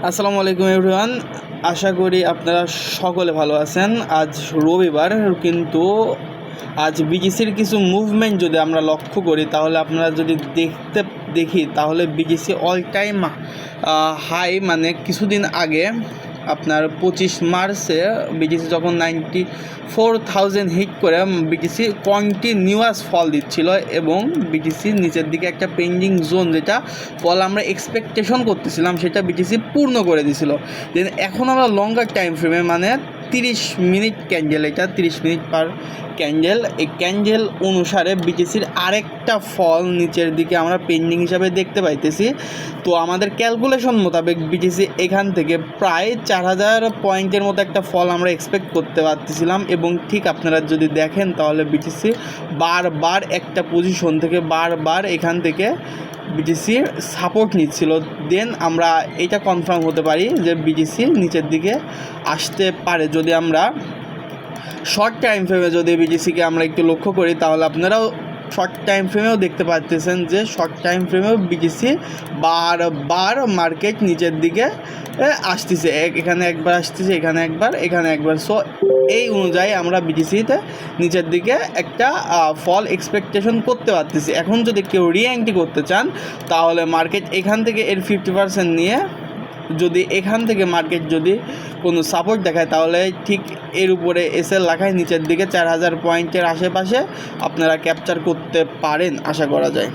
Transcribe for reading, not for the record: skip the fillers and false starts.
আসসালামু আলাইকুম এভরিওয়ান, আশা করি আপনারা সকলে ভালো আছেন। আজ রবিবার, কিন্তু আজ বিজিসির কিছু মুভমেন্ট যদি আমরা লক্ষ্য করি তাহলে আপনারা যদি দেখি তাহলে বিজিসি অল টাইম হাই, মানে কিছুদিন আগে আপনার 25 মার্চে বিটিসি যখন 94,000 হিট করে বিটিসি কন্টিনিউয়াস ফল দিচ্ছিল এবং বিটিসি নিচের দিকে একটা পেন্ডিং জোন, যেটা ফল আমরা এক্সপেকটেশন করতেছিলাম সেটা বিটিসি পূর্ণ করে দিছিল। দেন এখন আমরা লঙ্গার টাইম ফ্রেমে, মানে 30 মিনিট ক্যান্ডেল, এটা 30 মিনিট পার ক্যান্ডেল, এই ক্যান্ডেল অনুসারে বিটিসির আরেকটা ফল নিচের দিকে আমরা পেন্ডিং হিসাবে দেখতে পাইতেছি। তো আমাদের ক্যালকুলেশন মোতাবেক বিটিসি এখান থেকে প্রায় 4000 পয়েন্টের মতো একটা ফল আমরা এক্সপেক্ট করতে পারতেছিলাম এবং ঠিক আপনারা যদি দেখেন তাহলে বিটিসি বারবার একটা পজিশন থেকে বারবার এখান থেকে বিটিসি সাপোর্ট নিচ্ছিল। দেন আমরা এটা কনফার্ম হতে পারি যে বিটিসি নিচের দিকে আসতে পারে। যদি আমরা শর্ট টাইম ফ্রেমে যদি বিটিসিকে আমরা একটু লক্ষ্য করি তাহলে আপনারাও শর্ট টাইম ফ্রেমেও দেখতে পাচ্ছেন যে শর্ট টাইম ফ্রেমেও বিটিসি বারবার মার্কেট নিচের দিকে আসতেছে, এখানে একবার আসতেছে, এখানে একবার। সো এই অনুযায়ী আমরা বিটিসিতে নিচের দিকে একটা ফল এক্সপেকটেশন করতে পারতেছি। এখন যদি কেউ রিএন্ট্রি করতে চান তাহলে মার্কেট এখান থেকে এর 50% নিয়ে যদি এখান থেকে মার্কেট যদি কোনো সাপোর্ট দেখায় তাহলে ঠিক এর উপরে এসএল লেখায় নিচের দিকে 4000 পয়েন্টের আশেপাশে আপনারা ক্যাপচার করতে পারেন, আশা করা যায়।